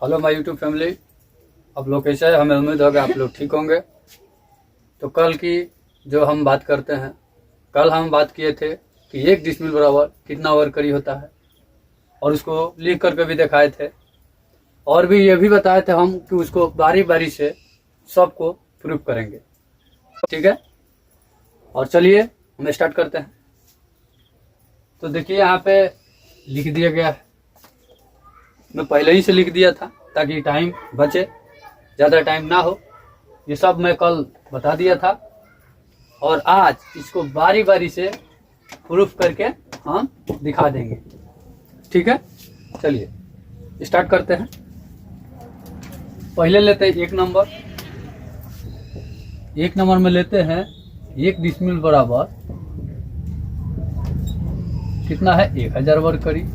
Hello my YouTube family, आप लोग कैसे हैं? हमें उम्मीद है कि आप लोग ठीक होंगे। तो कल की जो हम बात करते हैं, कल हम बात किए थे कि 1 डिसमिल बराबर कितना वर्करी होता है और उसको लिख करके भी दिखाए थे और भी ये भी बताए थे हम कि उसको बारी बारी से सबको प्रूफ करेंगे। ठीक है, और चलिए हम स्टार्ट करते हैं। तो देखिए यहाँ पे लिख दिया गया है, मैं पहले ही से लिख दिया था ताकि टाइम बचे, ज़्यादा टाइम ना हो। ये सब मैं कल बता दिया था और आज इसको बारी बारी से प्रूफ करके हम दिखा देंगे। ठीक है, चलिए स्टार्ट करते हैं। पहले लेते हैं 1 नंबर। 1 नंबर में लेते हैं 1 डिसमिल बराबर कितना है? 1000 वर्करी।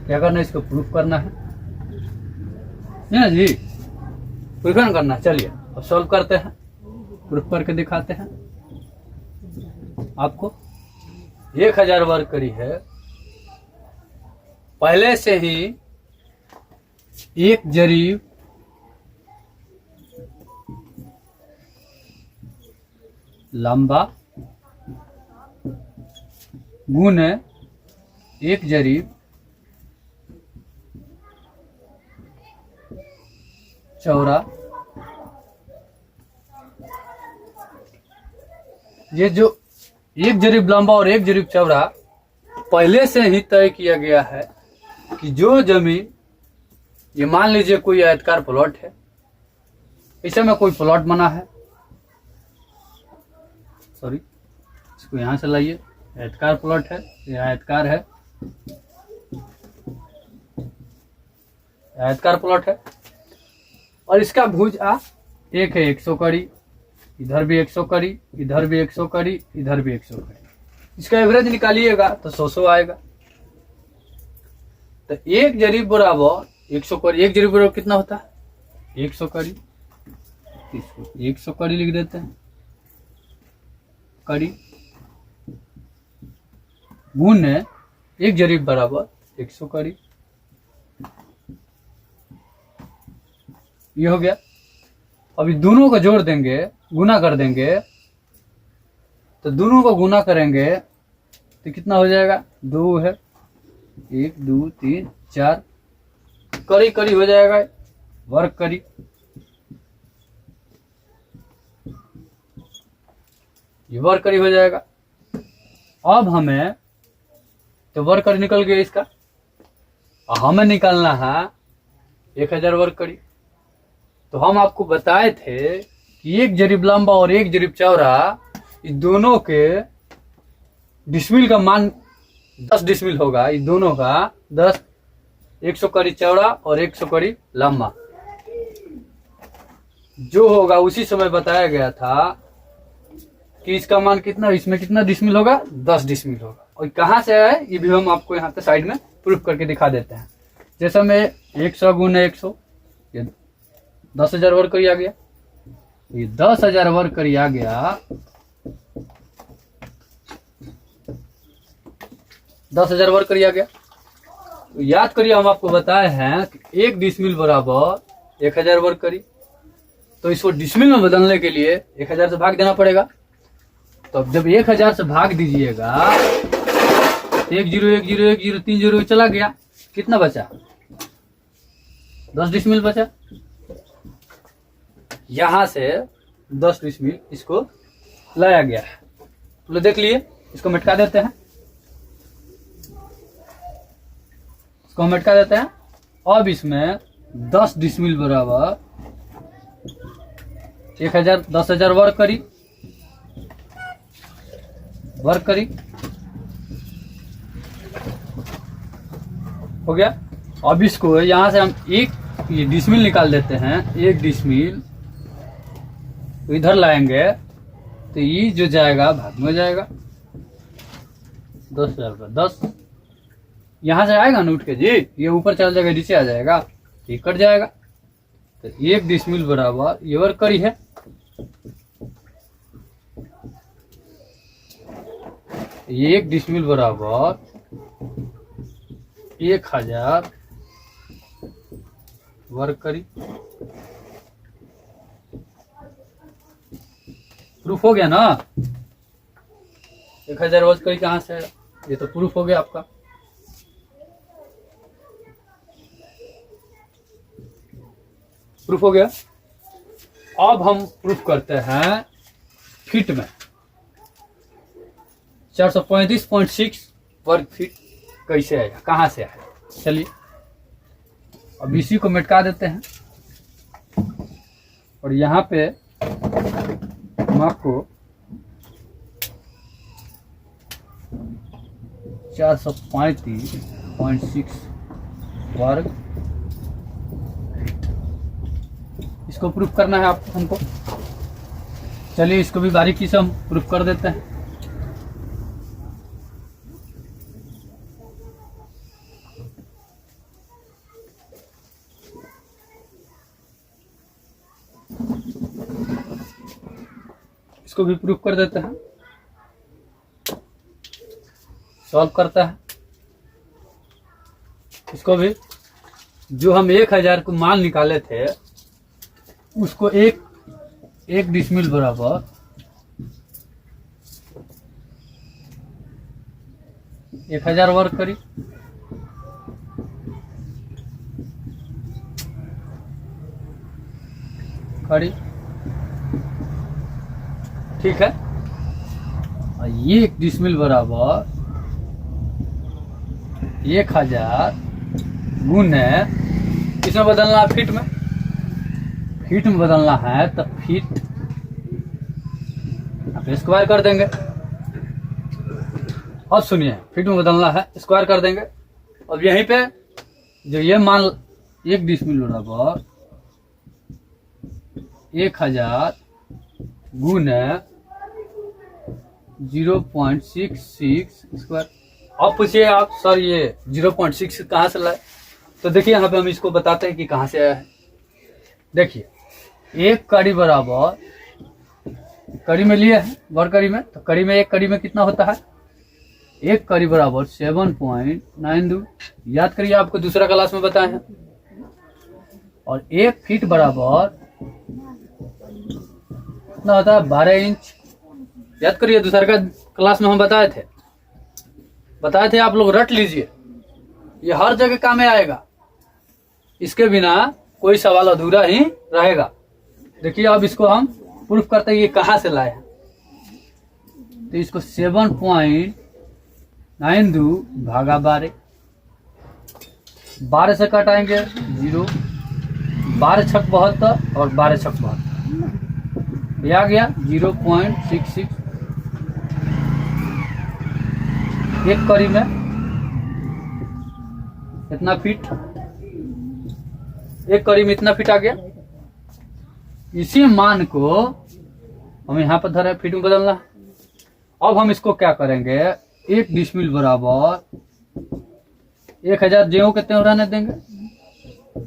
क्या करना है? इसको प्रूफ करना है ना जी, प्रूफ करना है। चलिए अब सॉल्व करते हैं, प्रूफ करके दिखाते हैं आपको। 1000 वर्करी है, पहले से ही एक जरीब लंबा गुने एक जरीब चौड़ा। ये जो एक जरीब लंबा और एक जरीब चौड़ा पहले से ही तय किया गया है कि जो जमीन, ये मान लीजिए कोई आयताकार प्लॉट है, इसे में कोई प्लॉट बना है, सॉरी इसको यहां से लाइए, आयताकार प्लॉट है, ये आयताकार है, आयताकार प्लॉट है और इसका भुजा एक है 100 कड़ी, इधर भी 100 कड़ी, इधर भी 100 कड़ी, इधर भी 100 कड़ी। इसका एवरेज निकालिएगा तो 100 आएगा। तो एक जरीब बराबर 100 कड़ी, एक जरीब बराबर कितना होता है? 100 कड़ी। इसको 100 कड़ी लिख देते हैं, कड़ी गुने एक जरीब बराबर 100 कड़ी। ये हो गया। अभी दोनों को जोड़ देंगे, गुना कर देंगे, तो दोनों को गुना करेंगे तो कितना हो जाएगा? 2 है, 1 2 3 4 कड़ी कड़ी हो जाएगा, वर्ग कड़ी। ये वर्ग कड़ी हो जाएगा। अब हमें तो वर्ग कड़ी निकल गया इसका, हमें निकालना है 1000 वर्ग कड़ी। तो हम आपको बताए थे कि एक जरीब लंबा और एक जरीब चौड़ा, इस दोनों के डिसमिल का मान 10 डिसमिल होगा। इस दोनों का 10, 100 कड़ी चौड़ा और 100 कड़ी लंबा जो होगा, उसी समय बताया गया था कि इसका मान कितना, इसमें कितना डिसमिल होगा? 10 डिसमिल होगा। और कहाँ से आया ये भी हम आपको यहाँ पे साइड में प्रूफ करके दिखा देते हैं। जैसे में 100 गुने 100, ये 10,000 वर्करी आ गया। ये 10,000 वर्करी आ गया, 10,000 वर्करी आ गया। तो याद करिए, हम आपको बताए हैं कि 1 डिसमिल बराबर 1000 वर्करी। तो इसको डिसमिल में बदलने के लिए 1000 से भाग देना पड़ेगा। तो अब जब 1000 से भाग दीजिएगा, 1 0 1 0 1 0 3 0 चला गया, कितना बचा? 10 डिसमिल बचा। यहां से 10 डिसमिल इसको लाया गया है। तो देख लिए, इसको मिटा देते हैं, इसको मिटा देते हैं। अब इसमें 10 डिसमिल बराबर 1000, 10,000 वर्ग करी, वर्ग करी, हो गया। अब इसको यहां से हम एक ये डिसमिल निकाल देते हैं। 1 डिसमिल तो इधर लाएंगे तो ये जो जाएगा भाग में हो जाएगा, 10,000 का 10 यहां से आएगा ना उठ के जी, ये ऊपर चल जाएगा, नीचे आ जाएगा, ये कट जाएगा। तो 1 डिसमिल बराबर ये वर्ग करी है, 1 डिसमिल बराबर 1000 वर्ग करी। प्रूफ हो गया ना। 1000 वर्ग करी कहां से आया? ये तो प्रूफ हो गया आपका। प्रूफ हो गया। अब हम प्रूफ करते हैं फीट में। 435.6 वर्ग फीट कैसे आएगा, कहां से आएगा? चलिए अब इसी को मिटा देते हैं और यहाँ पे हम आपको 435.6 वर्ग फीट, इसको प्रूफ करना है आपको हमको। चलिए इसको भी बारीकी से हम प्रूफ कर देते हैं। इसको भी प्रूफ कर देते हैं, सॉल्व करता है इसको भी। जो हम 1000 को मान निकाले थे उसको एक डिसमिल बराबर 1000 वर्ग करी। ठीक है। और ये 1 डिसमिल बराबर 1000 गुने किसमें बदलना है? फीट में। फीट में बदलना है तो फीट आप स्क्वायर कर देंगे। अब सुनिए, फीट में बदलना है स्क्वायर कर देंगे। अब यहीं पे जो ये मान 1 डिसमिल बराबर 1000 गुने 0.66 स्क्वायर। अब पूछिए आप, सर ये 0.6 कहाँ से लाए? तो देखिए यहाँ पे हम इसको बताते हैं कि कहाँ से आया है। देखिए 1 कड़ी बराबर, कड़ी में लिए है वर्ग कड़ी में, तो कड़ी में 1 कड़ी में कितना होता है? 1 कड़ी बराबर 7.92। याद करिए, आपको दूसरा क्लास में बताए हैं। और 1 फीट बराबर कितना होता है? 12 इंच। याद करिए, दूसरा क्लास में हम बताए थे आप लोग रट लीजिए, ये हर जगह काम में आएगा। इसके बिना कोई सवाल अधूरा ही रहेगा। देखिए अब इसको हम प्रूफ करते हैं ये कहाँ से लाए हैं। तो इसको 7.92 भागा 12, 12 से कटाएंगे 0, 12 छक 72 और 12 छक 72, ये आ गया 0.66। एक कड़ी में इतना फीट, एक कड़ी में इतना फीट आ गया। इसी मान को हम यहाँ पर धरे, फीट में बदलना है। अब हम इसको क्या करेंगे? 1 डिसमिल बराबर 1000 ज्यों के त्यों रहने देंगे,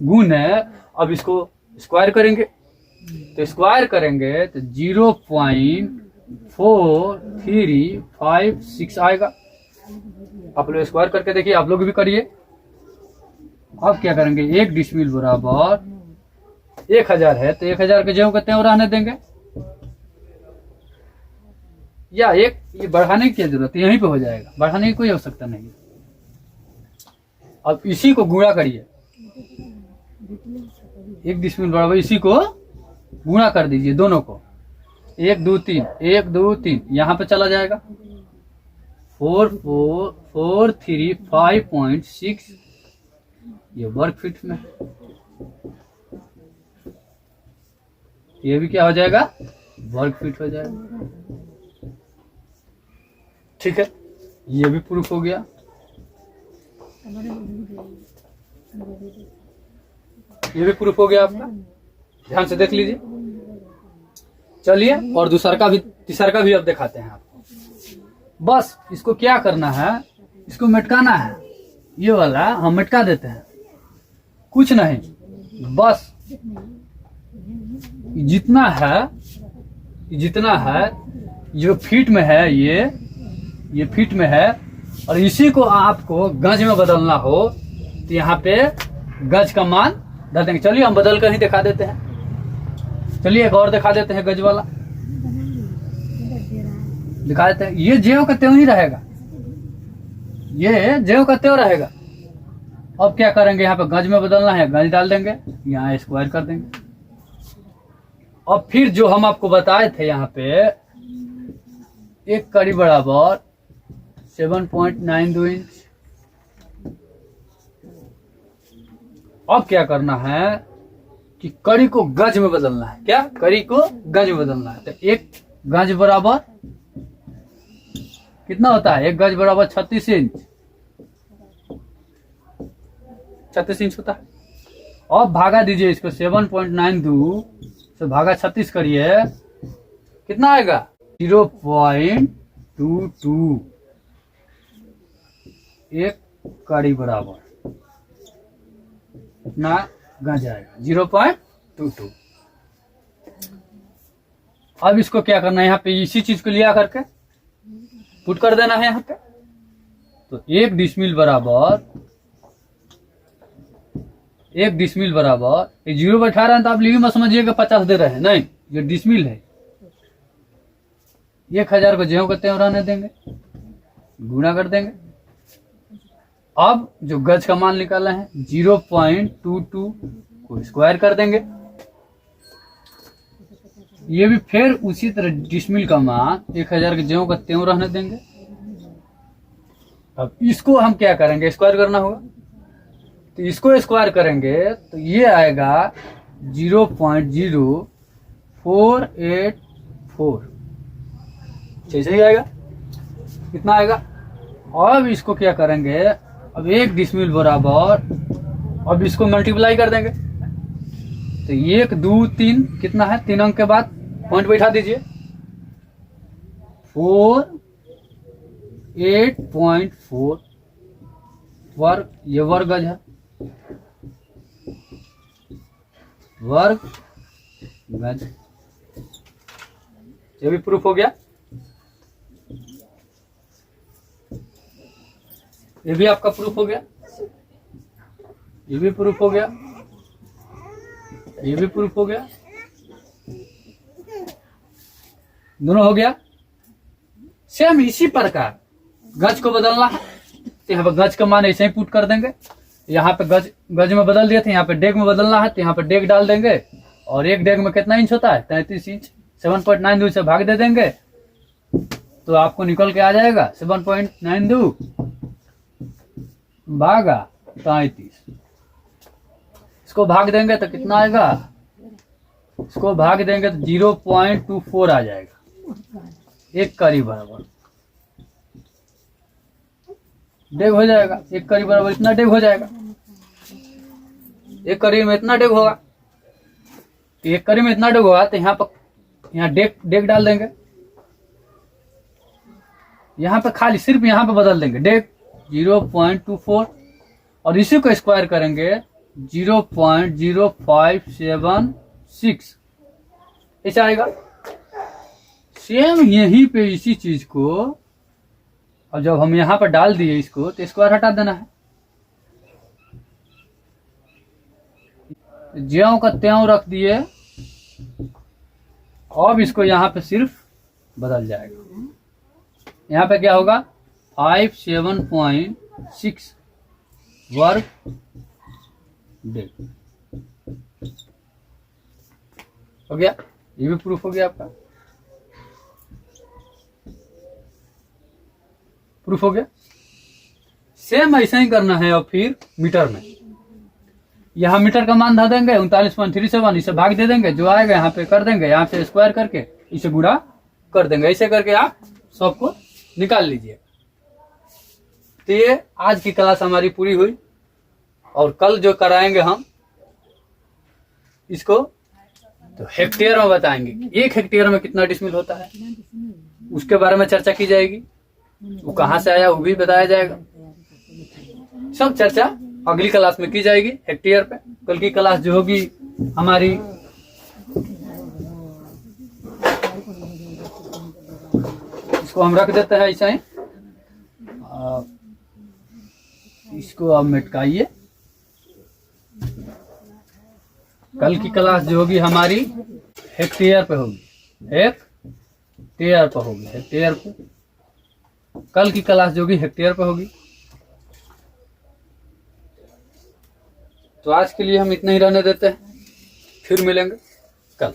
गुने अब इसको स्क्वायर करेंगे। तो स्क्वायर करेंगे तो 0.4356 आएगा। आप लोग स्क्वायर करके देखिए, आप लोग भी करिए। अब क्या करेंगे? 1 डिसमिल बराबर 1000 है तो 1000 के ज्यों के त्यों रहने देंगे, या एक ये बढ़ाने की क्या जरूरत है? यहीं पे हो जाएगा, बढ़ाने की कोई आवश्यकता नहीं है। अब इसी को गुणा करिए, 1 डिसमिल बराबर इसी को गुणा कर दीजिए दोनों को। 1 2 3, 1 2 3 यहाँ पे चला जाएगा। 4435.6 ये वर्ग फीट में, ये भी क्या हो जाएगा? वर्ग फीट हो जाएगा। ठीक है, ये भी प्रूफ हो गया। ये भी प्रूफ हो गया आपका, ध्यान से देख लीजिए। चलिए और दूसरा का भी, तीसरा का भी अब दिखाते हैं आपको। बस इसको क्या करना है? इसको मिटकाना है। ये वाला हम मिटका देते हैं, कुछ नहीं, बस जितना है जो फीट में है ये ये फीट में है, और इसी को आपको गज में बदलना हो तो यहाँ पे गज का मान डाल देंगे। चलिए हम बदल कर ही दिखा देते हैं। चलिए एक और दिखा देते हैं गज वाला, दिखा देते हैं। ये जेव का त्यों ही रहेगा, ये जेव का त्यों रहेगा। अब क्या करेंगे, यहाँ पे गज में बदलना है, गज डाल देंगे, यहाँ स्क्वायर कर देंगे। और फिर जो हम आपको बताए थे यहाँ पे एक कड़ी बराबर 7.92 इंच। अब क्या करना है कि कड़ी को गज में बदलना है। क्या, कड़ी को गज में बदलना है। तो एक गज बराबर कितना होता है, एक गज बराबर 36 इंच, 36 इंच होता है। अब भागा दीजिए इसको 7.92 से भागा 36 करिए, कितना आएगा 0.22। एक कड़ी बराबर इतना गज आएगा 0.22। अब इसको क्या करना है, यहाँ पे इसी चीज को लिया करके पुट कर देना है यहाँ पे। तो एक डिसमिल बराबर, एक डिसमिल बराबर, ये 0 बैठा रहे हैं तो आप लिखी मत समझिएगा 50 दे रहे हैं, नहीं, ये डिसमिल है। 1000 को ज्यों करते हैं रहने देंगे, गुणा कर देंगे। अब जो गज का मान निकाला है 0.22 को स्क्वायर कर देंगे। ये भी फिर उसी तरह डिसमिल का मान 1000 के ज्यों का त्यों रहने देंगे। अब इसको हम क्या करेंगे, स्क्वायर करना होगा। तो इसको स्क्वायर करेंगे तो ये आएगा 0.0484, जैसे ही आएगा, कितना आएगा। अब इसको क्या करेंगे, अब एक डिसमिल बराबर, अब इसको मल्टीप्लाई कर देंगे। तो 1 2 3 कितना है, 3 अंक के बाद पॉइंट बैठा दीजिए, 48.4 वर्ग, ये वर्ग गज है, वर्ग गज। ये भी प्रूफ हो गया। ये भी आपका प्रूफ हो गया, ये भी प्रूफ हो गया, ये भी प्रूफ हो गया, दोनों हो गया। सेम इसी प्रकार गज को बदलना है तो यहाँ पे गज का मान ऐसे ही पुट कर देंगे। यहाँ पे गज में बदल दिए थे, यहाँ पे डेग में बदलना है तो यहाँ पे डेग डाल देंगे। और एक डेग में कितना इंच होता है, 33 इंच। 7.92 से भाग दे देंगे तो आपको निकल के आ जाएगा 7.92 भागा 33। इसको भाग देंगे तो कितना आएगा, इसको भाग देंगे तो 0.24 आ जाएगा, एक कड़ी बराबर डेग हो जाएगा। एक कड़ी बराबर इतना डेग हो जाएगा, एक कड़ी में इतना डेग होगा। तो एक कड़ी में इतना डेग होगा तो यहाँ पर, यहाँ डेग डाल देंगे, यहाँ पे खाली सिर्फ यहाँ पे बदल देंगे डेग 0.24, और इसी को स्क्वायर करेंगे 0.0576, ऐसा आएगा। सेम यहीं पे इसी चीज को, और जब हम यहाँ पर डाल दिए इसको तो स्क्वायर हटा देना है, ज्यों का त्यों रख दिए। अब इसको यहाँ पे सिर्फ बदल जाएगा। यहाँ पे क्या होगा 57.6 वर्ग डेग हो गया। ये भी प्रूफ हो गया, आपका प्रूफ हो गया। सेम ऐसा ही करना है। और फिर मीटर में, यहाँ मीटर का मान धा देंगे 39.37, इसे भाग दे देंगे, जो आएगा यहाँ पे कर देंगे, यहाँ से स्क्वायर करके इसे गुणा कर देंगे। ऐसे करके आप सबको निकाल लीजिए। तो ये आज की क्लास हमारी पूरी हुई, और कल जो कराएंगे हम इसको तो हेक्टेयर में बताएंगे। 1 हेक्टेयर में कितना डिसमिल होता है उसके बारे में चर्चा की जाएगी। वो कहाँ से आया वो भी बताया जाएगा। सब चर्चा अगली क्लास में की जाएगी हेक्टेयर पे। कल की क्लास जो होगी हमारी इसको हम रख देते हैं ऐसा ही। इसको आप मिटकाइए। कल की क्लास जो होगी हमारी हेक्टेयर पे होगी, हेक्टेयर पे होगी, हेक्टेयर पे। कल की क्लास जो होगी हेक्टेयर पे होगी। तो आज के लिए हम इतना ही रहने देते हैं, फिर मिलेंगे कल।